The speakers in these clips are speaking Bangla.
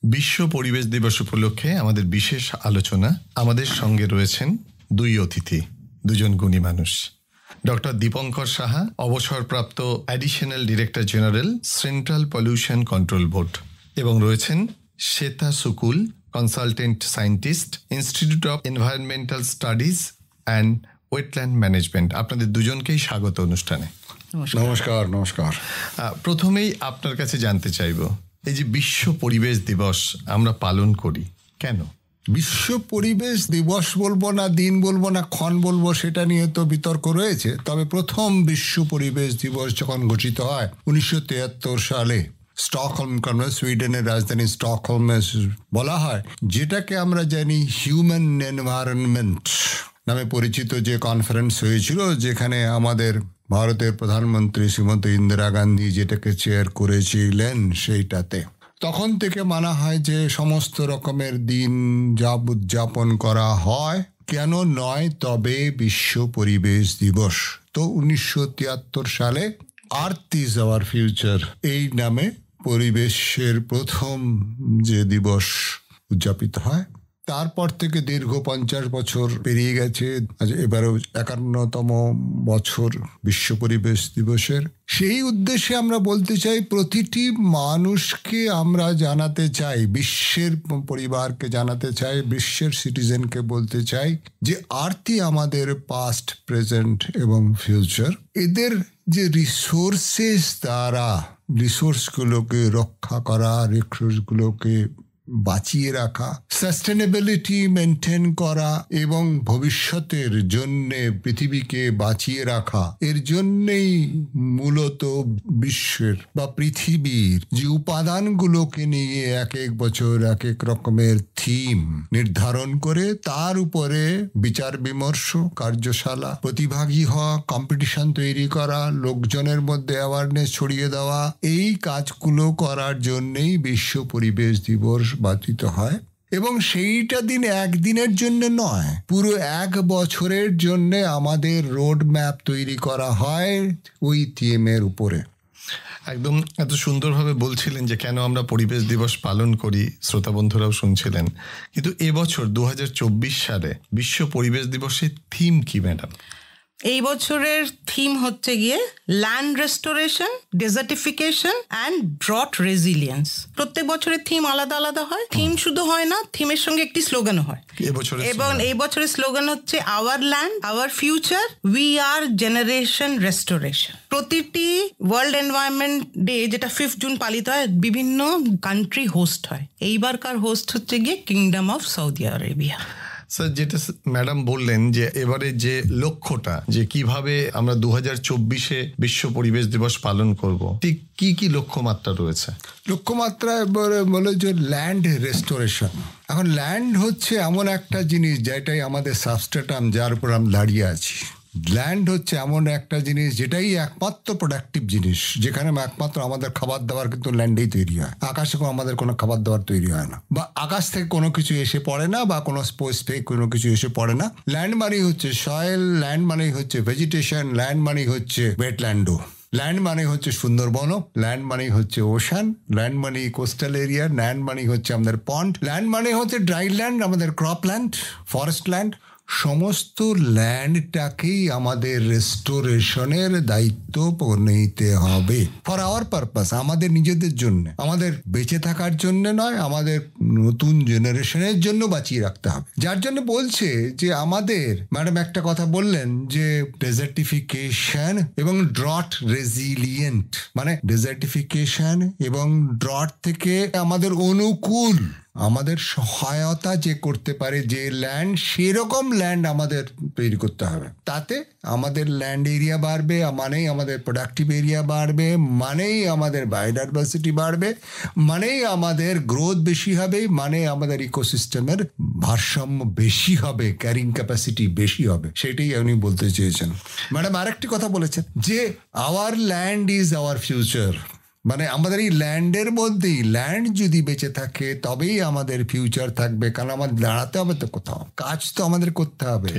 বিশ্ব পরিবেশ দিবস উপলক্ষে আমাদের বিশেষ আলোচনা। আমাদের সঙ্গে রয়েছেন দুই অতিথি, দুজন গুণী মানুষ। ডক্টর দীপঙ্কর সাহা, অবসরপ্রাপ্ত additional director general, central pollution control board, এবং রয়েছেন Shweta Sukul, consultant scientist, institute of environmental studies and wetland management. আপনাদের দুজনকেই স্বাগত অনুষ্ঠানে। নমস্কার। নমস্কার। প্রথমেই আপনার কাছে জানতে চাইব, এই যে বিশ্ব পরিবেশ দিবস আমরা পালন করি, কেন? বিশ্ব পরিবেশ দিবস বলবো না, দিন বলবো না, ক্ষণ বলবো, সেটা নিয়ে তো বিতর্ক রয়েছে। তবে প্রথম বিশ্ব পরিবেশ দিবস যখন ঘোষিত হয় 1973 সালে স্টকহোম, সুইডেনের রাজধানী স্টকহোমে বলা হয়, যেটাকে আমরা জানি হিউম্যান এনভায়রনমেন্ট নামে পরিচিত যে কনফারেন্স হয়েছিল, যেখানে আমাদের ভারতের প্রধানমন্ত্রী শ্রীমতী ইন্দিরা গান্ধী যেটাকে চেয়ার করেছিলেন, সেইটাতে তখন থেকে মানা হয় যে সমস্ত রকমের দিন উদযাপন করা হয়। কেন নয়, তবে বিশ্ব পরিবেশ দিবস তো 1973 সালে আর্থ ইজ আওয়ার ফিউচার এই নামে পরিবেশের প্রথম যে দিবস উদযাপিত হয়। তারপর থেকে দীর্ঘ 50 বছর পেরিয়ে গেছে, এবারেও 51তম বছর বিশ্ব পরিবেশ দিবসের। সেই উদ্দেশ্যে আমরা বলতে চাই, প্রতিটি মানুষকে আমরা জানাতে চাই, বিশ্বের পরিবারকে জানাতে চাই, বিশ্বের সিটিজেনকে বলতে চাই যে আর্থই আমাদের পাস্ট, প্রেজেন্ট এবং ফিউচার। এদের যে রিসোর্সেস দ্বারা রিসোর্সগুলোকে রক্ষা করা, রিসোর্সগুলোকে বাঁচিয়ে রাখা, সাস্টেনেবিলিটি মেনটেন করা এবং ভবিষ্যতের জন্যে পৃথিবীকে বাঁচিয়ে রাখা, এর জন্যেই মূলত বিশ্বের বা পৃথিবীর যে উপাদানগুলোকে নিয়ে এক এক বছর এক এক রকমের থিম নির্ধারণ করে তার উপরে বিচার বিমর্শ, কার্যশালা, প্রতিভাগী হওয়া, কম্পিটিশন তৈরি করা, লোকজনের মধ্যে অ্যাওয়ারনেস ছড়িয়ে দেওয়া, এই কাজগুলো করার জন্যেই বিশ্ব পরিবেশ দিবস পালিত হয়। এবং সেইটা দিন একদিনের জন্য নয়, পুরো 1 বছরের জন্য আমাদের রোড ম্যাপ তৈরি করা হয় ওই থিমের উপরে। একদম এত সুন্দরভাবে বলছিলেন যে কেন আমরা পরিবেশ দিবস পালন করি, শ্রোতা বন্ধুরাও শুনছিলেন। কিন্তু এবছর 2024 সালে বিশ্ব পরিবেশ দিবসের থিম কি ম্যাডাম? এই বছরের থিম হচ্ছে গিয়ে land restoration, ডেজার্টিফিকেশন and drought resilience. প্রত্যেক বছরের থিম আলাদা আলাদা হয়। থিম শুধু হয় না, থিমের সঙ্গে একটি স্লোগানও হয়। এবং এই বছরের স্লোগান হচ্ছে our land, our future, we are generation restoration. প্রতিটি ওয়ার্ল্ড এনভায়রনমেন্ট ডে, যেটা 5 জুন পালিত হয়, বিভিন্ন কান্ট্রি হোস্ট হয়। এইবারকার হোস্ট হচ্ছে গিয়ে kingdom of Saudi Arabia. Sir, যেটা ম্যাডাম বললেন যে এবারে যে লক্ষ্যটা, যে কিভাবে আমরা 2024-এ বিশ্ব পরিবেশ দিবস পালন করব, ঠিক কি কি লক্ষ্যমাত্রা রয়েছে? লক্ষ্যমাত্রা এবারে বলে যে ল্যান্ড রেস্টোরেশন। এখন ল্যান্ড হচ্ছে এমন একটা জিনিস যেটাই আমাদের সাবস্ট্রেটাম, যার উপর আমরা দাঁড়িয়ে আছি। ল্যান্ড হচ্ছে এমন একটা জিনিস যেটাই একমাত্র প্রোডাক্টিভ জিনিস, যেখানে একমাত্র আমাদের খাবার দাবার কিন্তু ল্যান্ডেই তৈরি হয়। আকাশে আমাদের কোনো খাবার দাবার তৈরি হয় না, বা আকাশ থেকে কোনো কিছু এসে পড়ে না, বা কোনো স্পেস থেকে কোনো কিছু এসে পড়ে না। ল্যান্ড মানেই হচ্ছে সয়েল, ল্যান্ড মানেই হচ্ছে ভেজিটেশন, ল্যান্ড মানেই হচ্ছে ওয়েটল্যান্ডও, ল্যান্ড মানে হচ্ছে সুন্দরবন, ল্যান্ড মানে হচ্ছে ওশান, ল্যান্ড মানে কোস্টাল এরিয়া, ল্যান্ড মানে হচ্ছে আমাদের পন্ড, ল্যান্ড মানে হচ্ছে ড্রাই ল্যান্ড, আমাদের ক্রপ ল্যান্ড, ফরেস্ট ল্যান্ড। সমস্ত ল্যান্ডটাকেই আমাদের রেস্টোরেশনের দায়িত্ব নিতে হবে ফর আওয়ার পারপাস, আমাদের নিজেদের জন্য, আমাদের বেঁচে থাকার জন্য নয়, আমাদের নতুন জেনারেশনের জন্য বাঁচিয়ে রাখতে হবে। যার জন্য বলছে যে আমাদের ম্যাডাম একটা কথা বললেন যে ডেজার্টিফিকেশন এবং ড্রট রেজিলিয়েন্ট, মানে ডেজার্টিফিকেশন এবং ড্রট থেকে আমাদের অনুকূল, আমাদের সহায়তা যে করতে পারে যে ল্যান্ড, সেরকম ল্যান্ড আমাদের তৈরি করতে হবে। তাতে আমাদের ল্যান্ড এরিয়া বাড়বে, মানেই আমাদের প্রোডাক্টিভ এরিয়া বাড়বে, মানেই আমাদের বায়োডাইভার্সিটি বাড়বে, মানেই আমাদের গ্রোথ বেশি হবে, মানে আমাদের ইকোসিস্টেমের ভারসাম্য বেশি হবে, ক্যারিং ক্যাপাসিটি বেশি হবে। সেটাই উনি বলতে চেয়েছেন। ম্যাডাম আরেকটি কথা বলেছেন যে our land is our future, মানে আমাদের এই ল্যান্ডের মধ্যেই, ল্যান্ড যদি বেঁচে থাকে তবেই আমাদের ফিউচার থাকবে। কারণ আমাদের দাঁড়াতে হবে তো কোথাও, কাজ তো আমাদের করতে হবে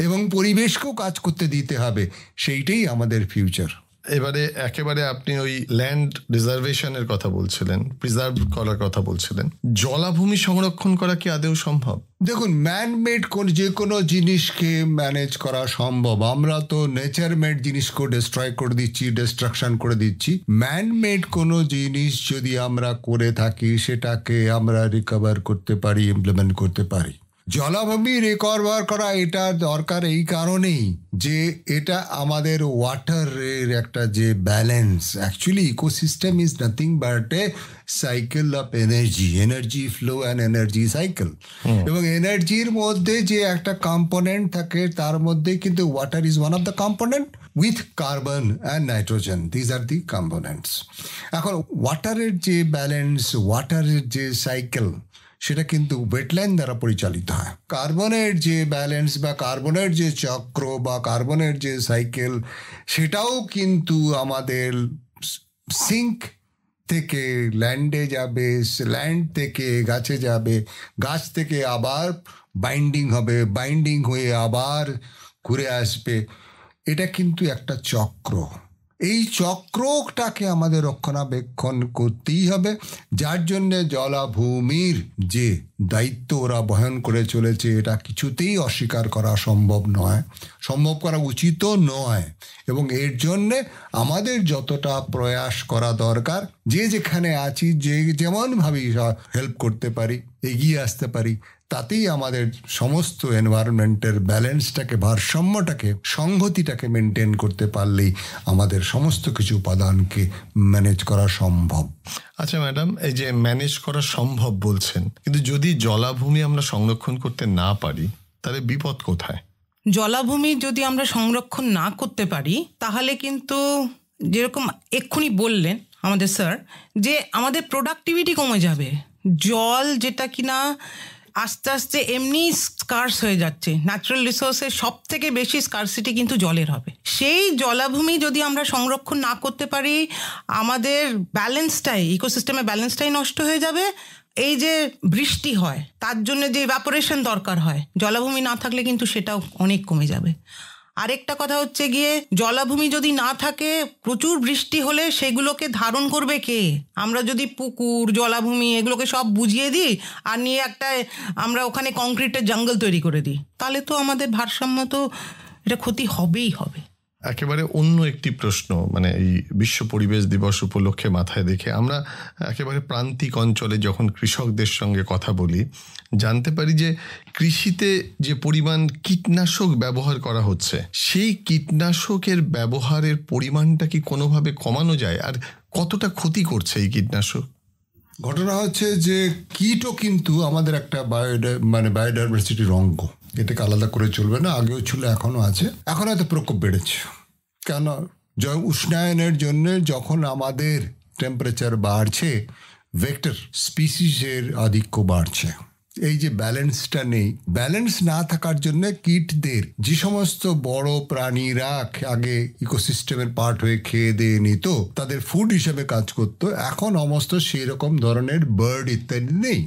এবং পরিবেশকেও কাজ করতে দিতে হবে, সেইটাই আমাদের ফিউচার। এবারে একেবারে আপনি ওই ল্যান্ড রিজার্ভেশনের কথা বলছিলেন, প্রিজার্ভ করার কথা বলছিলেন, জলাভূমি সংরক্ষণ করা কি আদৌ সম্ভব? দেখুন, ম্যানমেড যে কোনো জিনিসকে ম্যানেজ করা সম্ভব। আমরা তো নেচার মেড জিনিসকে ডিস্ট্রয় করে দিচ্ছি, ডিস্ট্রাকশন করে দিচ্ছি। ম্যানমেড কোনো জিনিস যদি আমরা করে থাকি সেটাকে আমরা রিকভার করতে পারি, ইমপ্লিমেন্ট করতে পারি। জলাভূমি রিকভার করা এটা দরকার এই কারণেই যে এটা আমাদের ওয়াটারের একটা যে balance, actually ecosystem is nothing but A cycle of energy flow and energy cycle. এবং এনার্জির মধ্যে যে একটা কম্পোনেন্ট থাকে তার মধ্যে কিন্তু water is one of the component with carbon and nitrogen, these are the components. এখন ওয়াটারের যে ব্যালেন্স, ওয়াটারের যে সাইকেল, সেটা কিন্তু ওয়েটল্যান্ড দ্বারা পরিচালিত হয়। কার্বনের যে ব্যালেন্স বা কার্বনের যে চক্র বা কার্বনের যে সাইকেল, সেটাও কিন্তু আমাদের সিঙ্ক থেকে ল্যান্ডে যাবে, ল্যান্ড থেকে গাছে যাবে, গাছ থেকে আবার বাইন্ডিং হবে, বাইন্ডিং হয়ে আবার ঘুরে আসবে। এটা কিন্তু একটা চক্র। এই চক্রটাকে আমাদের রক্ষণাবেক্ষণ করতেই হবে, যার জন্যে জলাভূমির যে দায়িত্ব ওরা বহন করে চলেছে এটা কিছুতেই অস্বীকার করা সম্ভব নয়, সম্ভব করা উচিতও নয়। এবং এর জন্যে আমাদের যতটা প্রয়াস করা দরকার, যে যেখানে আছি, যে যেমনভাবেই হেল্প করতে পারি, এগিয়ে আসতে পারি, তাতেই আমাদের সমস্ত এনভায়রনমেন্টের ব্যালেন্সটাকে, ভারসাম্যটাকে, সংহতিটাকে মেনটেন করতে পারলেই আমাদের সমস্ত কিছু উপাদানকে ম্যানেজ করা সম্ভব। আচ্ছা ম্যাডাম, এই যে ম্যানেজ করা সম্ভব বলছেন, কিন্তু যদি জলাভূমি আমরা সংরক্ষণ করতে না পারি তাহলে বিপদ কোথায়? জলাভূমি যদি আমরা সংরক্ষণ না করতে পারি তাহলে কিন্তু যেরকম এক্ষুনি বললেন আমাদের স্যার, যে আমাদের প্রোডাক্টিভিটি কমে যাবে। জল যেটা কিনা আস্তে আস্তে এমনি স্কার্স হয়ে যাচ্ছে, ন্যাচারাল রিসোর্সের সব থেকে বেশি স্কার্সিটি কিন্তু জলের হবে। সেই জলাভূমি যদি আমরা সংরক্ষণ না করতে পারি, আমাদের ব্যালেন্সটাই, ইকোসিস্টেমের ব্যালেন্সটাই নষ্ট হয়ে যাবে। এই যে বৃষ্টি হয় তার জন্য যে ইভাপোরেশন দরকার হয়, জলাভূমি না থাকলে কিন্তু সেটাও অনেক কমে যাবে। আরেকটা কথা হচ্ছে গিয়ে, জলাভূমি যদি না থাকে, প্রচুর বৃষ্টি হলে সেগুলোকে ধারণ করবে কে? আমরা যদি পুকুর, জলাভূমি এগুলোকে সব বুঝিয়ে দিই আর নিয়ে একটা আমরা ওখানে কংক্রিটের জঙ্গল তৈরি করে দিই, তাহলে তো আমাদের ভারসাম্য তো এটা ক্ষতি হবেই হবে। একেবারে অন্য একটি প্রশ্ন, মানে এই বিশ্ব পরিবেশ দিবস উপলক্ষে মাথায় রেখে আমরা একেবারে প্রান্তিক অঞ্চলে যখন কৃষকদের সঙ্গে কথা বলি, জানতে পারি যে কৃষিতে যে পরিমাণ কীটনাশক ব্যবহার করা হচ্ছে, সেই কীটনাশকের ব্যবহারের পরিমাণটা কি কোনোভাবে কমানো যায়? আর কতটা ক্ষতি করছে এই কীটনাশক? ঘটনা হচ্ছে যে কীটও কিন্তু আমাদের একটা বায়োডাইভার্সিটির অঙ্গ, এটাকে আলাদা করে চলবে না। আগেও ছিল, এখনও আছে। এখন হয়তো প্রকোপ বেড়েছে, কেন? উষ্ণায়নের জন্য যখন আমাদের টেম্পারেচার বাড়ছে, ভেক্টর স্পিসিসের আধিক্য বাড়ছে। এই যে ব্যালেন্সটা নেই, ব্যালেন্স না থাকার জন্য কীটদের, যে সমস্ত বড় প্রাণীরা আগে ইকোসিস্টেমের পার্ট হয়ে খেয়ে দিয়ে নিত, তাদের ফুড হিসেবে কাজ করতো, এখন সমস্ত সেই রকম ধরনের বার্ড ইত্যাদি নেই।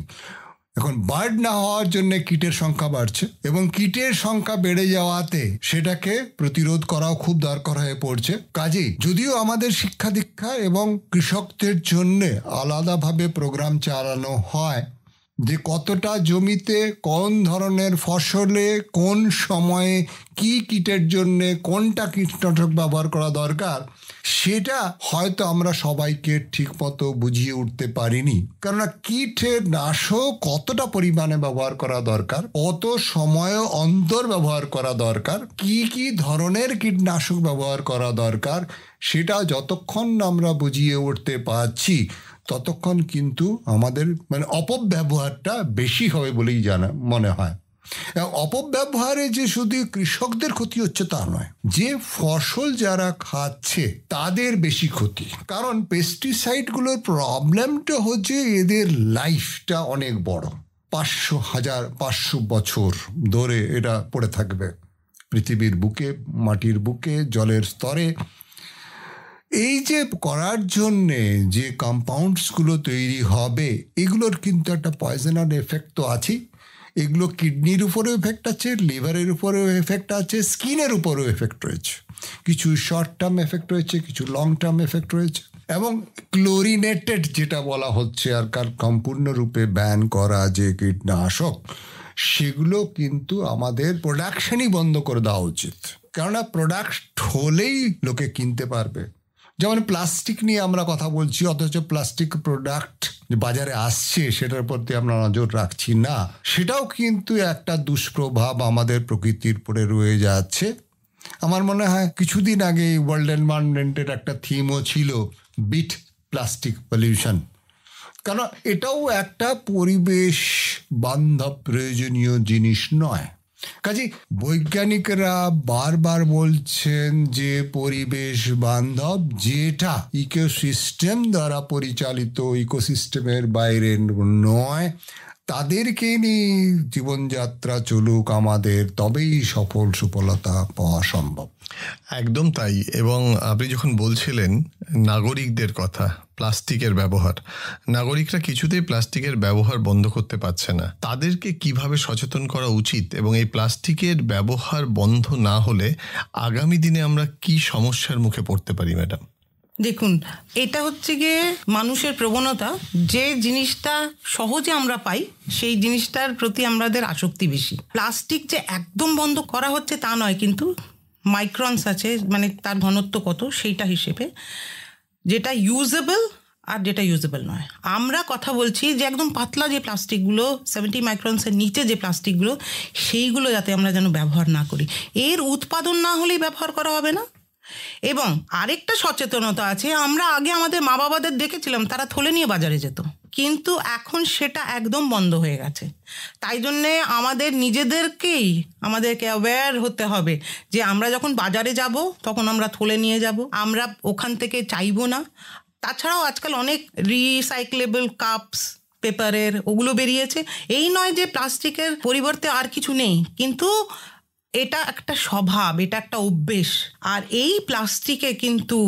এখন বার্ড না হওয়ার জন্য কীটের সংখ্যা বাড়ছে, এবং কীটের সংখ্যা বেড়ে যাওয়াতে সেটাকে প্রতিরোধ করাও খুব দরকার হয়ে পড়ছে। কাজেই যদিও আমাদের শিক্ষা দীক্ষা এবং কৃষকদের জন্য আলাদাভাবে প্রোগ্রাম চালানো হয় যে কতটা জমিতে কোন ধরনের ফসলে কোন সময়ে কি কীটের জন্য কোনটা কীটনাশক ব্যবহার করা দরকার, সেটা হয়তো আমরা সবাইকে ঠিকমতো বুঝিয়ে উঠতে পারিনি। কেননা কীটের নাশক কতটা পরিমাণে ব্যবহার করা দরকার, কত সময় অন্তর ব্যবহার করা দরকার, কি কি ধরনের কীটনাশক ব্যবহার করা দরকার, সেটা যতক্ষণ আমরা বুঝিয়ে উঠতে পারছি ততক্ষণ কিন্তু আমাদের অপব্যবহারটা বেশি হবে বলেই মনে হয়। অপব্যবহারে যে শুধু কৃষকদের ক্ষতি হচ্ছে তা নয়, যে ফসল যারা খাচ্ছে তাদের বেশি ক্ষতি। কারণ পেস্টিসাইডগুলোর প্রবলেমটা হচ্ছে এদের লাইফটা অনেক বড়, 500 বছর ধরে এটা পড়ে থাকবে পৃথিবীর বুকে, মাটির বুকে, জলের স্তরে। এই যে করার জন্যে যে কম্পাউন্ডসগুলো তৈরি হবে, এগুলোর কিন্তু একটা পয়জনার এফেক্ট তো আছেই। এগুলো কিডনির উপরেও এফেক্ট আছে, লিভারের উপরেও এফেক্ট আছে, স্কিনের উপরেও এফেক্ট রয়েছে। কিছু শর্ট টার্ম এফেক্ট রয়েছে, কিছু লং টার্ম এফেক্ট রয়েছে। এবং ক্লোরিনেটেড যেটা বলা হচ্ছে আর সম্পূর্ণরূপে ব্যান করা যে কীটনাশক, সেগুলো কিন্তু আমাদের প্রোডাকশনই বন্ধ করে দেওয়া উচিত। কেননা প্রোডাক্ট হলেই লোকে কিনতে পারবে। যেমন প্লাস্টিক নিয়ে আমরা কথা বলছি, অথচ প্লাস্টিক প্রোডাক্ট বাজারে আসছে সেটার প্রতি আমরা নজর রাখছি না। সেটাও কিন্তু একটা দুষ্প্রভাব আমাদের প্রকৃতির উপরে রয়ে যাচ্ছে। আমার মনে হয় কিছুদিন আগে ওয়ার্ল্ড এনভায়রনমেন্টের একটা থিমও ছিল বিট প্লাস্টিক পলিউশন, কারণ এটাও একটা পরিবেশ বান্ধব প্রয়োজনীয় জিনিস নয়। কাজে বৈজ্ঞানিকরা বারবার বলছেন যে পরিবেশ বান্ধব যেটা ইকোসিস্টেম দ্বারা পরিচালিত, ইকোসিস্টেমের বাইরে নয়, তাদেরকে নিয়ে জীবনযাত্রা চলুক আমাদের, তবেই সফলতা পাওয়া সম্ভব। একদম তাই। এবং আপনি যখন বলছিলেন নাগরিকদের কথা, প্লাস্টিকের ব্যবহার, নাগরিকরা কিছুতেই প্লাস্টিকের ব্যবহার বন্ধ করতে পারছে না। তাদেরকে কিভাবে সচেতন করা উচিত এবং এই প্লাস্টিকের ব্যবহার বন্ধ না হলে আগামী দিনে আমরা কি সমস্যার মুখে পড়তে পারি ম্যাডাম? দেখুন, এটা হচ্ছে গিয়ে মানুষের প্রবণতা, যে জিনিসটা সহজে আমরা পাই সেই জিনিসটার প্রতি আমাদের আসক্তি বেশি। প্লাস্টিক যে একদম বন্ধ করা হচ্ছে তা নয়, কিন্তু মাইক্রনস আছে, মানে তার ঘনত্ব কত সেইটা হিসেবে, যেটা ইউজেবল আর যেটা ইউজেবল নয়। আমরা কথা বলছি যে একদম পাতলা যে প্লাস্টিকগুলো, 70 মাইক্রনসের নিচে যে প্লাস্টিকগুলো, সেইগুলো যাতে আমরা যেন ব্যবহার না করি। এর উৎপাদন না হলেই ব্যবহার করা হবে না। এবং আরেকটা সচেতনতা আছে, আমরা আগে আমাদের মা বাবাদের দেখেছিলাম তারা থলে নিয়ে বাজারে যেত, কিন্তু এখন সেটা একদম বন্ধ হয়ে গেছে। তাই জন্যে আমাদেরকে অ্যাওয়্যার হতে হবে যে আমরা যখন বাজারে যাব তখন আমরা থলে নিয়ে যাব, আমরা ওখান থেকে চাইবো না। তাছাড়াও আজকাল অনেক রিসাইক্লেবল কাপস, পেপারের, ওগুলো বেরিয়েছে। এই নয় যে প্লাস্টিকের পরিবর্তে আর কিছু নেই, কিন্তু এটা একটা স্বভাব, এটা একটা অভ্যেস। আর এই প্লাস্টিকে কিন্তু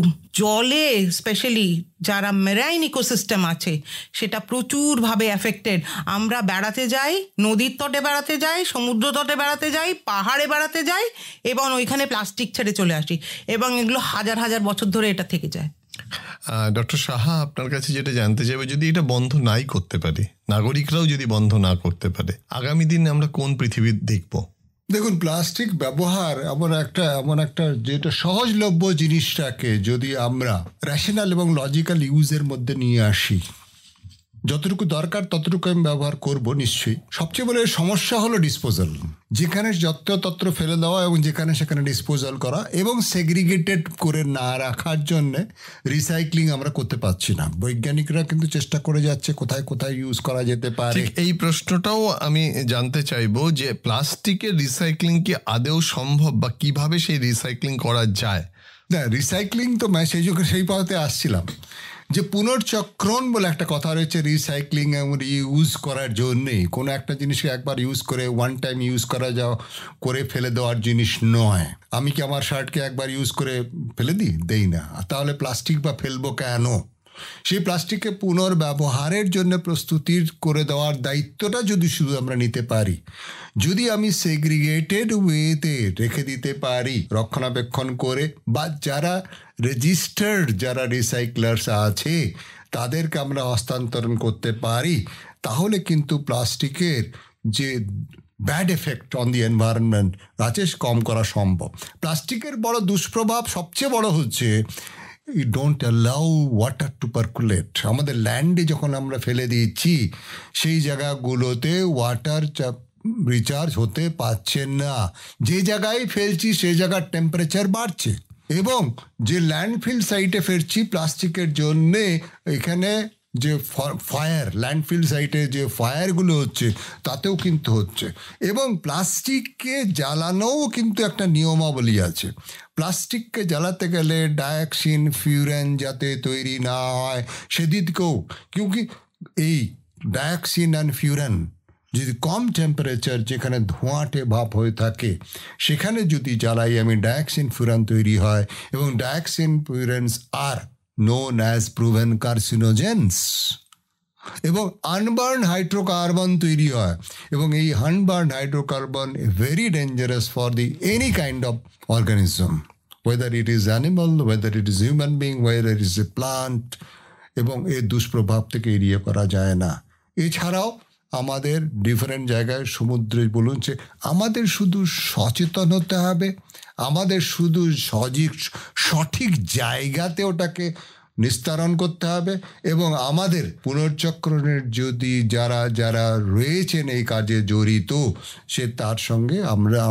জলে, স্পেশালি যারা মেরাইন ইকোসিস্টেম আছে, সেটা প্রচুরভাবে এফেক্টেড। আমরা বেড়াতে যাই, নদীর তটে বেড়াতে যাই, সমুদ্র তটে বেড়াতে যাই, পাহাড়ে বেড়াতে যাই, এবং ওইখানে প্লাস্টিক ছেড়ে চলে আসি, এবং এগুলো হাজার হাজার বছর ধরে এটা থেকে যায়। ডক্টর সাহা, আপনার কাছে যেটা জানতে চাইবো, যদি এটা বন্ধ নাই করতে পারি, নাগরিকরাও যদি বন্ধ না করতে পারে, আগামী দিনে আমরা কোন পৃথিবী দেখব? দেখুন, প্লাস্টিক ব্যবহার এমন একটা যেটা সহজলভ্য জিনিসটাকে যদি আমরা রেশনাল এবং লজিক্যাল ইউজের মধ্যে নিয়ে আসি, যতটুকু দরকার ততটুকু আমি ব্যবহার করব নিশ্চয়ই। সবচেয়ে বড় সমস্যা হলো ডিসপোজাল, যেখানে যত্রতত্র ফেলে দেওয়া এবং যেখানে সেখানে ডিসপোজাল করা, এবং সেগ্রিগেটেড করে না রাখার জন্য রিসাইক্লিং আমরা করতে পারছি না। বৈজ্ঞানিকরা কিন্তু চেষ্টা করে যাচ্ছে কোথায় কোথায় ইউজ করা যেতে পারে। এই প্রশ্নটাও আমি জানতে চাইবো যে প্লাস্টিকের রিসাইক্লিং কি আদৌ সম্ভব, বা কিভাবে সেই রিসাইক্লিং করা যায়? না, রিসাইক্লিং তো সেই পথে আসছিলাম যে পুনর্চক্রণ বলে একটা কথা রয়েছে। রিসাইক্লিং এবং ইউজ করার জন্যেই কোনো একটা জিনিসকে একবার ইউজ করে ওয়ান টাইম ইউজ করে ফেলে দেওয়ার জিনিস নয়। আমি কি আমার শার্টকে একবার ইউজ করে ফেলে দেই না, তাহলে প্লাস্টিক বা ফেলবো কেন? সেই প্লাস্টিককে পুনর্ব্যবহারের জন্য প্রস্তুতি করে দেওয়ার দায়িত্বটা যদি শুধু আমরা নিতে পারি, যদি আমি সেগ্রিগেটেড ওয়েতে রেখে দিতে পারি রক্ষণাবেক্ষণ করে, বা যারা রেজিস্টার্ড যারা রিসাইক্লার্স আছে তাদেরকে আমরা হস্তান্তরণ করতে পারি, তাহলে কিন্তু প্লাস্টিকের যে bad effect on the environment আছে কম করা সম্ভব। প্লাস্টিকের বড় দুষ্প্রভাব সবচেয়ে বড় হচ্ছে you don't allow water to percolate. আমাদের ল্যান্ডে যখন আমরা ফেলে দিচ্ছি সেই জায়গাগুলোতে ওয়াটার রিচার্জ হতে পারছে না। যে জায়গায় ফেলছি সেই জায়গার টেম্পারেচার বাড়ছে, এবং যে ল্যান্ডফিল সাইটে ফেলছি প্লাস্টিকের জন্যে এখানে যে ল্যান্ডফিল সাইটে যে ফায়ারগুলো হচ্ছে তাতেও কিন্তু হচ্ছে। এবং প্লাস্টিককে জ্বালানোও কিন্তু একটা নিয়মাবলী আছে। প্লাস্টিককে জ্বালাতে গেলে ডাইঅক্সিন ফিউরেন যাতে তৈরি না হয় সেদিকেও, কিউকি এই ডাইঅক্সিন অ্যান্ড ফিউরেন যদি কম টেম্পারেচার যেখানে ধোঁয়াটে ভাব হয়ে থাকে সেখানে যদি জ্বালাই আমি ডাইঅক্সিন ফিউরেন তৈরি হয়, এবং ডাইঅক্সিন ফিউরেন্স আর known as proven carcinogens. এবং আনবার্ন হাইড্রোকার্বন তৈরি হয়, এবং এই unburnt hydrocarbon very dangerous for the any kind of organism, whether it is animal, whether it is human being, whether it is a plant, এবং এর দুষ্প্রভাব থেকে এড়িয়ে করা যায় না। এছাড়াও আমাদের ডিফারেন্ট জায়গায় সমুদ্রে বলুন, যে আমাদের শুধু সচেতন হতে হবে, আমাদের শুধু সঠিক জায়গাতে ওটাকে নিস্তারণ করতে হবে, এবং আমাদের পুনর্চক্রণের যদি যারা রয়েছেন এই কাজে জড়িত, সে তার সঙ্গে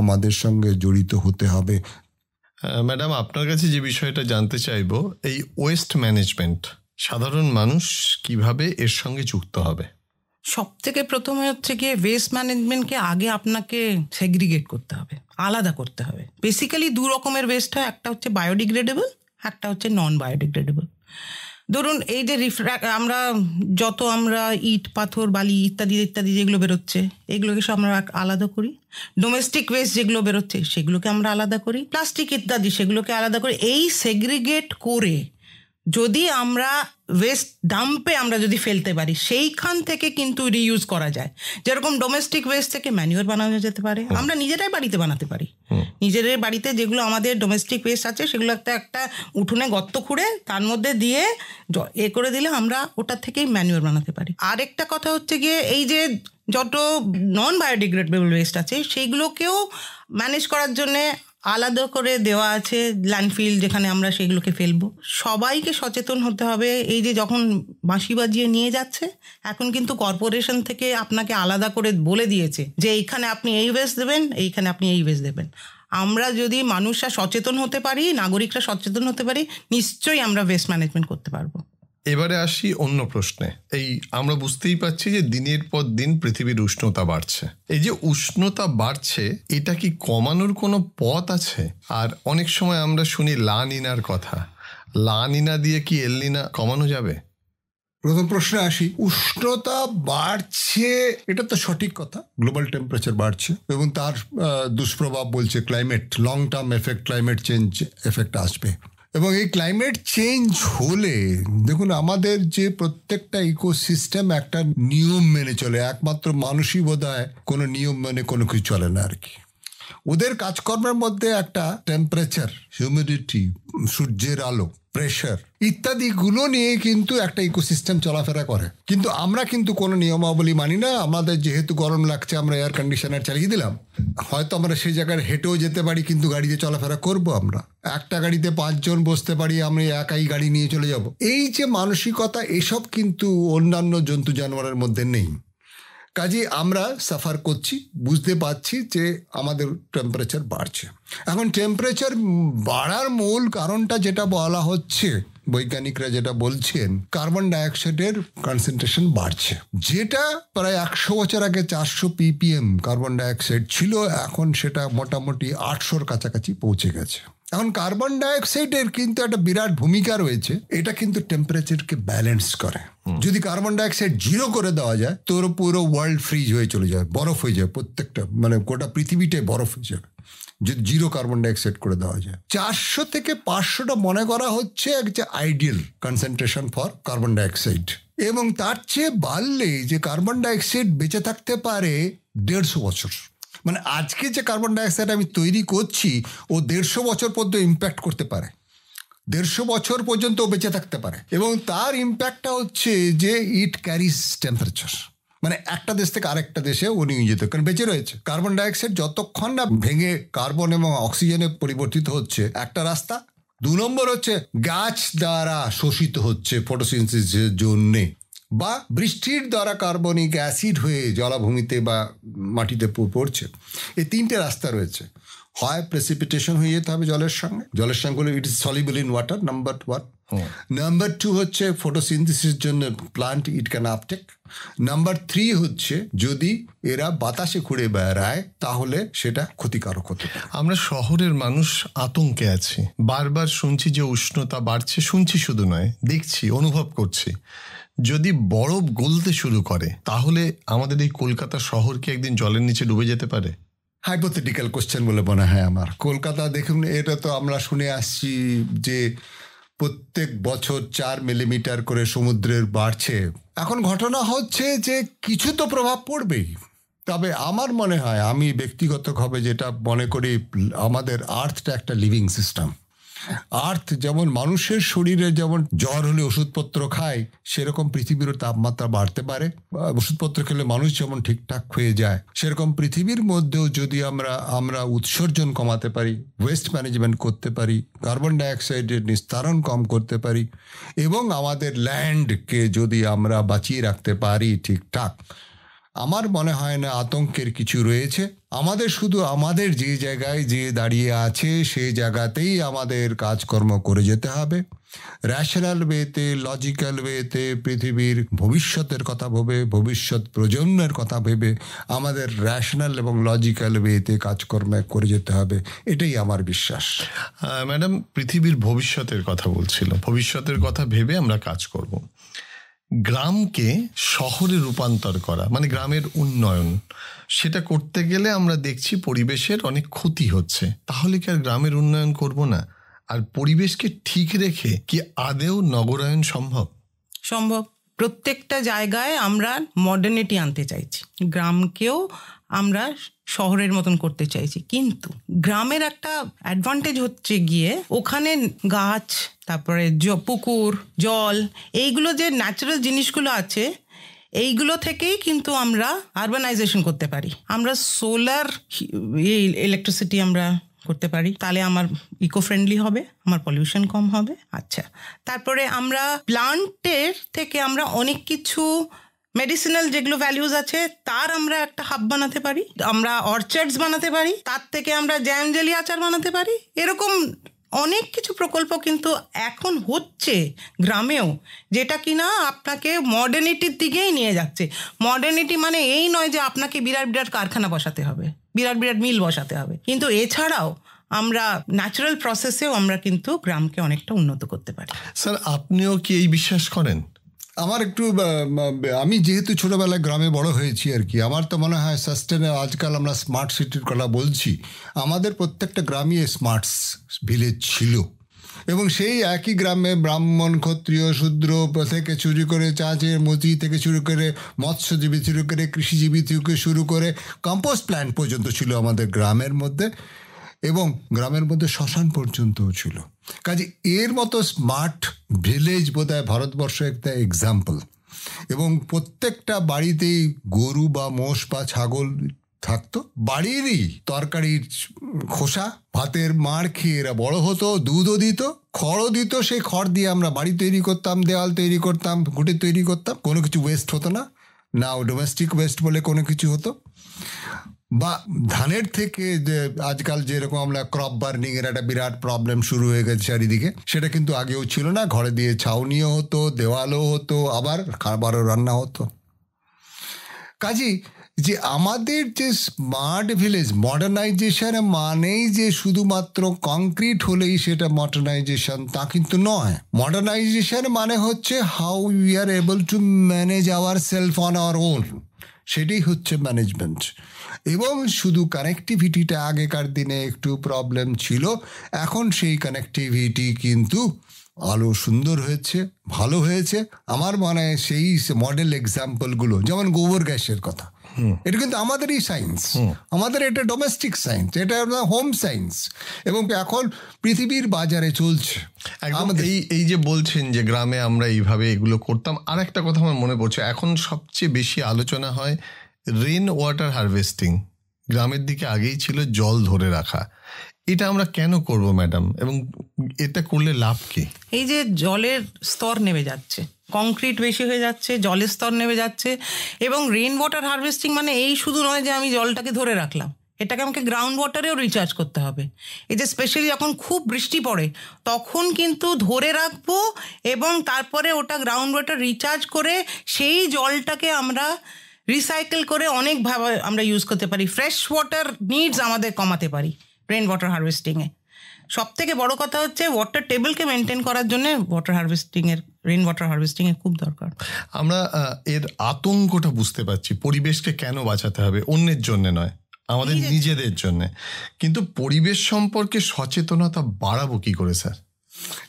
আমাদের সঙ্গে জড়িত হতে হবে। ম্যাডাম, আপনার কাছে যে বিষয়টা জানতে চাইবো, এই ওয়েস্ট ম্যানেজমেন্ট সাধারণ মানুষ কিভাবে এর সঙ্গে যুক্ত হবে? সব থেকে প্রথমে হচ্ছে গিয়ে ওয়েস্ট ম্যানেজমেন্টকে আগে আপনাকে সেগ্রিগেট করতে হবে, আলাদা করতে হবে। বেসিক্যালি দু রকমের ওয়েস্ট হয়, একটা হচ্ছে বায়োডিগ্রেডেবল, একটা হচ্ছে নন বায়োডিগ্রেডেবল। ধরুন এই যে আমরা ইট, পাথর, বালি ইত্যাদি ইত্যাদি যেগুলো বেরোচ্ছে, এগুলোকে সব আমরা আলাদা করি। ডোমেস্টিক ওয়েস্ট যেগুলো বেরোচ্ছে সেগুলোকে আমরা আলাদা করি। প্লাস্টিক ইত্যাদি সেগুলোকে আলাদা করি। এই সেগ্রিগেট করে যদি আমরা ওয়েস্ট ডাম্পে আমরা যদি ফেলতে পারি, সেইখান থেকে কিন্তু রিইউজ করা যায়। যেরকম ডোমেস্টিক ওয়েস্ট থেকে ম্যানিউর বানানো যেতে পারে, আমরা নিজেরাই বাড়িতে বানাতে পারি। নিজেদের বাড়িতে যেগুলো আমাদের ডোমেস্টিক ওয়েস্ট আছে সেগুলো একটা উঠোনে গর্ত খুঁড়ে তার মধ্যে দিয়ে করে দিলে আমরা ওটার থেকেই ম্যানিউর বানাতে পারি। আরেকটা কথা হচ্ছে গিয়ে এই যে যত নন বায়োডিগ্রেডেবল ওয়েস্ট আছে সেইগুলোকেও ম্যানেজ করার জন্যে আলাদা করে দেওয়া আছে ল্যান্ডফিল, যেখানে আমরা সেগুলোকে ফেলবো। সবাইকে সচেতন হতে হবে। এই যে যখন বাঁশি বাজিয়ে নিয়ে যাচ্ছে, এখন কিন্তু কর্পোরেশন থেকে আপনাকে আলাদা করে বলে দিয়েছে যে এইখানে আপনি এই ওয়েস্ট দেবেন, এইখানে আপনি এই ওয়েস্ট দেবেন। আমরা যদি মানুষরা সচেতন হতে পারি, নাগরিকরা সচেতন হতে পারি, নিশ্চয়ই আমরা ওয়েস্ট ম্যানেজমেন্ট করতে পারবো। এবারে আসি অন্য প্রশ্নে। এই আমরা বুঝতেই পারছি যে দিনের পর দিন পৃথিবীর উষ্ণতা বাড়ছে। এই যে উষ্ণতা বাড়ছে, এটা কি কমানোর কোনো পথ আছে? আর অনেক সময় আমরা শুনি লা নিনার কথা। লা নিনা দিয়ে কি এল নিনা কমানো যাবে? প্রথম প্রশ্নে আসি। উষ্ণতা বাড়ছে, এটা তো সঠিক কথা। গ্লোবাল টেম্পারেচার বাড়ছে এবং তার দুষ্প্রভাব বলছে climate, long term effect, climate change effect আসবে। এবং এই ক্লাইমেট চেঞ্জ হলে দেখুন, আমাদের যে প্রত্যেকটা ইকোসিস্টেম একটা নিয়ম মেনে চলে। একমাত্র মানুষই বোধহয় কোনো নিয়ম মেনে কোনো কিছু চলে না আর কি। ওদের কাজকর্মের মধ্যে একটা টেম্পারেচার, হিউমিডিটি, সূর্যের আলো, প্রেশার ইত্যাদিগুলো নিয়ে কিন্তু একটা ইকোসিস্টেম চলাফেরা করে। কিন্তু আমরা কিন্তু কোনো নিয়মাবলী মানি না। আমাদের যেহেতু গরম লাগছে, আমরা এয়ার কন্ডিশনার চালিয়ে দিলাম। হয়তো আমরা সেই জায়গায় হেঁটেও যেতে পারি, কিন্তু গাড়িতে চলাফেরা করব। আমরা একটা গাড়িতে 5 জন বসতে পারি, আমরা একাই গাড়ি নিয়ে চলে যাব। এই যে মানসিকতা, এসব কিন্তু অন্যান্য জন্তু জানোয়ারের মধ্যে নেই। কাজে আমরা সাফার করছি, বুঝতে পারছি যে আমাদের টেম্পারেচার বাড়ছে। এখন টেম্পারেচার বাড়ার মূল কারণটা যেটা বলা হচ্ছে, বৈজ্ঞানিকরা যেটা বলছেন, কার্বন ডাইঅক্সাইডের কনসেন্ট্রেশন বাড়ছে। যেটা প্রায় 100 বছর আগে 400 ppm কার্বন ডাইঅক্সাইড ছিল, এখন সেটা মোটামুটি 800-র কাছাকাছি পৌঁছে গেছে। এখন কার্বন ডাইঅক্সাইডের কিন্তু একটা বিরাট ভূমিকা রয়েছে। এটা কিন্তু টেম্পারেচারকে ব্যালেন্স করে। যদি কার্বন ডাইঅক্সাইড 0 করে দেওয়া যায়, তোর পুরো ওয়ার্ল্ড ফ্রিজ হয়ে চলে যায়, বরফ হয়ে যায়, প্রত্যেকটা মানে গোটা পৃথিবীটাই বরফ হয়ে যাবে যদি 0 কার্বন ডাইঅক্সাইড করে দেওয়া যায়। 400 থেকে 500টা মনে করা হচ্ছে একটা ideal concentration for carbon dioxide. এবং তার চেয়ে বাড়লে যে কার্বন ডাইঅক্সাইড বেঁচে থাকতে পারে 150 বছর। মানে আজকে যে কার্বন ডাইঅক্সাইড আমি তৈরি করছি, ও 150 বছর পর্যন্ত ইম্প্যাক্ট করতে পারে। 150 বছর পর্যন্ত বেঁচে থাকতে পারে। এবং তার ইম্প্যাক্টটা হচ্ছে যে ইট ক্যারিজ টেম্পারেচার। মানে একটা দেশ থেকে আরেকটা দেশে ও নিয়ে যেতে, কারণ বেঁচে রয়েছে। কার্বন ডাইঅক্সাইড যতক্ষণ না ভেঙে কার্বন এবং অক্সিজেনে পরিবর্তিত হচ্ছে, একটা রাস্তা। 2 নম্বর হচ্ছে গাছ দ্বারা শোষিত হচ্ছে ফটোসিনথেসিসের জন্যে, বা বৃষ্টির দ্বারা কার্বনিক অ্যাসিড হয়ে জলাভূমিতে বা মাটিতে পড়ছে। এই 3টে রাস্তা রয়েছে। হয় প্রেসিপিটেশন হয়ে যেতে হবে জলের সঙ্গে হলে it is soluble in water, number 1। Number 2 হচ্ছে ফটোসিনথেসিসের জন্য plant it can uptake. Number 3 হচ্ছে যদি এরা বাতাসে ঘুরে বেড়ায়, তাহলে সেটা ক্ষতিকারক হতে পারে। আমরা শহরের মানুষ আতঙ্কে আছি। বারবার শুনছি যে উষ্ণতা বাড়ছে, শুনছি শুধু নয়, দেখছি, অনুভব করছি। যদি বরফ গলতে শুরু করে, তাহলে আমাদের এই কলকাতা শহর কি একদিন জলের নিচে ডুবে যেতে পারে? হাইপোথেটিক্যাল কোশ্চেন বলে মনে হয় আমার। কলকাতা দেখুন, এটা তো আমরা শুনে আসছি যে প্রত্যেক বছর 4 মিলিমিটার করে সমুদ্রের বাড়ছে, এখন ঘটনা হচ্ছে যে কিছু তো প্রভাব পড়বেই। তবে আমার মনে হয়, আমি ব্যক্তিগতভাবে যেটা মনে করি, আমাদের আর্থটা একটা লিভিং সিস্টেম। আর্থ যেমন মানুষের শরীরে যেমন জ্বর হলে ওষুধপত্র খায়, সেরকম পৃথিবীরও তাপমাত্রা বাড়তে পারে। ওষুধপত্র খেলে মানুষ যেমন ঠিকঠাক হয়ে যায়, সেরকম পৃথিবীর মধ্যেও যদি আমরা উৎসর্জন কমাতে পারি, ওয়েস্ট ম্যানেজমেন্ট করতে পারি, কার্বন ডাইঅক্সাইডের নিস্তারণ কম করতে পারি, এবং আমাদের ল্যান্ডকে যদি আমরা বাঁচিয়ে রাখতে পারি ঠিকঠাক, আমার মনে হয় না আতঙ্কের কিছু রয়েছে। আমাদের শুধু আমাদের যে জায়গায় যে দাঁড়িয়ে আছে সেই জায়গাতেই আমাদের কাজকর্ম করে যেতে হবে, র্যাশনাল ওয়েতে, লজিক্যাল ওয়েতে, পৃথিবীর ভবিষ্যতের কথা ভেবে, ভবিষ্যৎ প্রজন্মের কথা ভেবে আমাদের র্যাশনাল এবং লজিক্যাল ওয়েতে কাজকর্ম করে যেতে হবে, এটাই আমার বিশ্বাস। ম্যাডাম, পৃথিবীর ভবিষ্যতের কথা বলছিল, ভবিষ্যতের কথা ভেবে আমরা কাজ করব। গ্রামকে শহরে রূপান্তর করা মানে গ্রামের উন্নয়ন, সেটা করতে গেলে আমরা দেখছি পরিবেশের অনেক ক্ষতি হচ্ছে। তাহলে কি আর গ্রামের উন্নয়ন করব না? আর পরিবেশকে ঠিক রেখে কি আদেও নগরায়ন সম্ভব? সম্ভব। প্রত্যেকটা জায়গায় আমরা মডার্নিটি আনতে চাইছি, গ্রামকেও আমরা শহরের মতন করতে চাইছি। কিন্তু গ্রামের একটা অ্যাডভান্টেজ হচ্ছে গিয়ে ওখানে গাছ, তারপরে পুকুর, জল, এইগুলো যে ন্যাচারাল জিনিসগুলো আছে, এইগুলো থেকেই কিন্তু আমরা আরবানাইজেশন করতে পারি। আমরা সোলার ইলেকট্রিসিটি আমরা করতে পারি, তাহলে আমার ইকো ফ্রেন্ডলি হবে, আমার পলিউশন কম হবে। আচ্ছা, তারপরে আমরা প্লান্টের থেকে আমরা অনেক কিছু মেডিসিনাল যেগুলো ভ্যালুজ আছে তার আমরা একটা হাব বানাতে পারি, আমরা অর্চার্ডস বানাতে পারি, তার থেকে আমরা জ্যাম জেলি আচার বানাতে পারি। এরকম অনেক কিছু প্রকল্প কিন্তু এখন হচ্ছে গ্রামেও, যেটা কিনা আপনাকে মডার্নিটির দিকেই নিয়ে যাচ্ছে। মডার্নিটি মানে এই নয় যে আপনাকে বিরাট বিরাট কারখানা বসাতে হবে, বিরাট বিরাট মিল বসাতে হবে, কিন্তু এছাড়াও আমরা ন্যাচারাল প্রসেসেও আমরা কিন্তু গ্রামকে অনেকটা উন্নত করতে পারি। স্যার, আপনিও কি এই বিশ্বাস করেন? আমার একটু, আমি যেহেতু ছোটবেলায় গ্রামে বড় হয়েছি আর কি, আমার তো মনে হয় আজকাল আমরা স্মার্ট সিটির কথা বলছি, আমাদের প্রত্যেকটা গ্রামই স্মার্ট ভিলেজ ছিল, এবং সেই একই গ্রামে ব্রাহ্মণ, ক্ষত্রিয়, শূদ্র থেকে শুরু করে চাষের মতি থেকে শুরু করে মৎস্যজীবী শুরু করে কৃষিজীবী থেকে শুরু করে কম্পোস্ট প্ল্যান্ট পর্যন্ত ছিল আমাদের গ্রামের মধ্যে, এবং গ্রামের মধ্যে শ্মশান পর্যন্তও ছিল। কাজে এর মতো স্মার্ট ভিলেজ বোধহয় ভারতবর্ষ একটা এক্সাম্পল। এবং প্রত্যেকটা বাড়িতেই গরু বা মোষ বা ছাগল থাকতো, বাড়িরই তরকারির খোসা, ভাতের মাড় খেয়ে এরা বড় হতো, দুধও দিত, খড়ও দিত, সেই খড় দিয়ে আমরা বাড়ি তৈরি করতাম, দেওয়াল তৈরি করতাম, ঘুঁটে তৈরি করতাম, কোনো কিছু ওয়েস্ট হতো না, না ডোমেস্টিক ওয়েস্ট বলে কোনো কিছু হতো। বা ধানের থেকে যে আজকাল যেরকম আমরা ক্রপ বার্নিং এর একটা বিরাট প্রবলেম শুরু হয়ে গেছে চারিদিকে, সেটা কিন্তু আগেও ছিল না। ঘরে দিয়ে ছাউনিও হতো, দেওয়ালও হতো, আবার খাবারও রান্না হতো। কাজেই যে আমাদের যে স্মার্ট ভিলেজ, মডার্নাইজেশন মানেই যে শুধুমাত্র কংক্রিট হলেই সেটা মডার্নাইজেশন, তা কিন্তু নয়। মডার্নাইজেশন মানে হচ্ছে how we are able to manage our self on our own, সেটাই হচ্ছে ম্যানেজমেন্ট। এবং শুধু কানেক্টিভিটিটা আগেকার দিনে একটু প্রবলেম ছিল, এখন সেই কানেক্টিভিটি কিন্তু আলো সুন্দর হয়েছে, ভালো হয়েছে। আমার মনে হয় সেই মডেল এক্সাম্পলগুলো, যেমন গোবর গ্যাসের কথা, এটা কিন্তু আমাদেরই সায়েন্স, আমাদের এটা ডোমেস্টিক সায়েন্স, এটা হোম সায়েন্স, এবং এখন পৃথিবীর বাজারে চলছে। এই যে বলছেন যে গ্রামে আমরা এইভাবে এগুলো করতাম, আর একটা কথা আমার মনে পড়ছে, এখন সবচেয়ে বেশি আলোচনা হয় রেন ওয়াটার হারভেস্টিং। গ্রামের দিকে আগেই ছিল জল ধরে রাখা, এটা আমরা কেন করব ম্যাডাম, এবং এটা করলে লাভ কি? এই যে জলের স্তর নেমে যাচ্ছে, কংক্রিট বেশি হয়ে যাচ্ছে, জলের স্তর নেমে যাচ্ছে, এবং রেন ওয়াটার হারভেস্টিং মানে এই শুধু নয় যে আমি জলটাকে ধরে রাখলাম, এটাকে আমাকে গ্রাউন্ড ওয়াটারেও রিচার্জ করতে হবে। এই যে স্পেশালি যখন খুব বৃষ্টি পড়ে তখন কিন্তু ধরে রাখবো, এবং তারপরে ওটা গ্রাউন্ড ওয়াটার রিচার্জ করে সেই জলটাকে আমরা রিসাইকেল করে অনেকভাবে আমরা ইউজ করতে পারি। ফ্রেশ ওয়াটার নিডস আমাদের কমাতে পারি রেন ওয়াটার হারভেস্টিংয়ে। সব থেকে বড় কথা হচ্ছে ওয়াটার টেবিলকে মেনটেন করার জন্য ওয়াটার হারভেস্টিংয়ের, রেন ওয়াটার হারভেস্টিংয়ের খুব দরকার। আমরা এর আতঙ্কটা বুঝতে পারছি, পরিবেশকে কেন বাঁচাতে হবে, অন্যের জন্য নয়, আমাদের নিজেদের জন্য। কিন্তু পরিবেশ সম্পর্কে সচেতনতা বাড়াবো কি করে স্যার?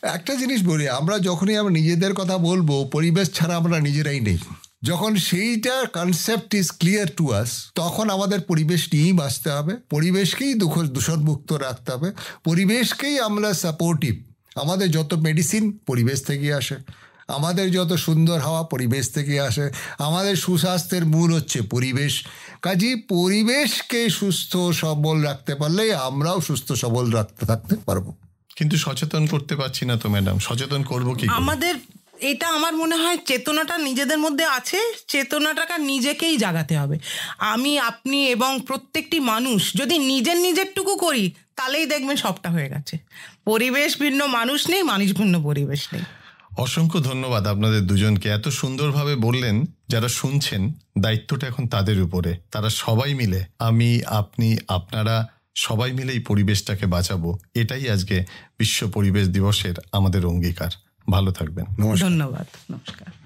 একটা জিনিস বলি, আমরা যখনই আমরা নিজেদের কথা বলবো, পরিবেশ ছাড়া আমরা নিজেরাই নেই। যখন সেইটা concept is clear to us, তখন আমাদের পরিবেশ নিয়েই বাঁচতে হবে, পরিবেশকেই দূষণমুক্ত রাখতে হবে, পরিবেশকেই আমরা সাপোর্টিভ। আমাদের যত মেডিসিন পরিবেশ থেকে আসে, আমাদের যত সুন্দর হাওয়া পরিবেশ থেকে আসে, আমাদের সুস্বাস্থ্যের মূল হচ্ছে পরিবেশ। কাজেই পরিবেশকে সুস্থ সবল রাখতে পারলেই আমরাও সুস্থ সবল থাকতে পারবো। কিন্তু সচেতন করতে পারছি না তো ম্যাডাম, সচেতন করবো কি? আমাদের এটা আমার মনে হয় চেতনাটা নিজেদের মধ্যে আছে, চেতনাটাকে নিজেকেই জাগাতে হবে। আমি, আপনি এবং প্রত্যেকটি মানুষ যদি নিজেরটুকু করি, তাহলেই দেখবেন সবটা হয়ে গেছে। পরিবেশ ভিন্ন মানুষ নেই, মানুষ ভিন্ন পরিবেশ নেই। অসংখ্য ধন্যবাদ আপনাদের দুজনকে, এত সুন্দরভাবে বললেন। যারা শুনছেন, দায়িত্বটা এখন তাদের উপরে। তারা সবাই মিলে, আমি, আপনি, আপনারা সবাই মিলে এই পরিবেশটাকে বাঁচাবো। এটাই আজকে বিশ্ব পরিবেশ দিবসের আমাদের অঙ্গীকার। ভালো থাকবেন। ধন্যবাদ, নমস্কার।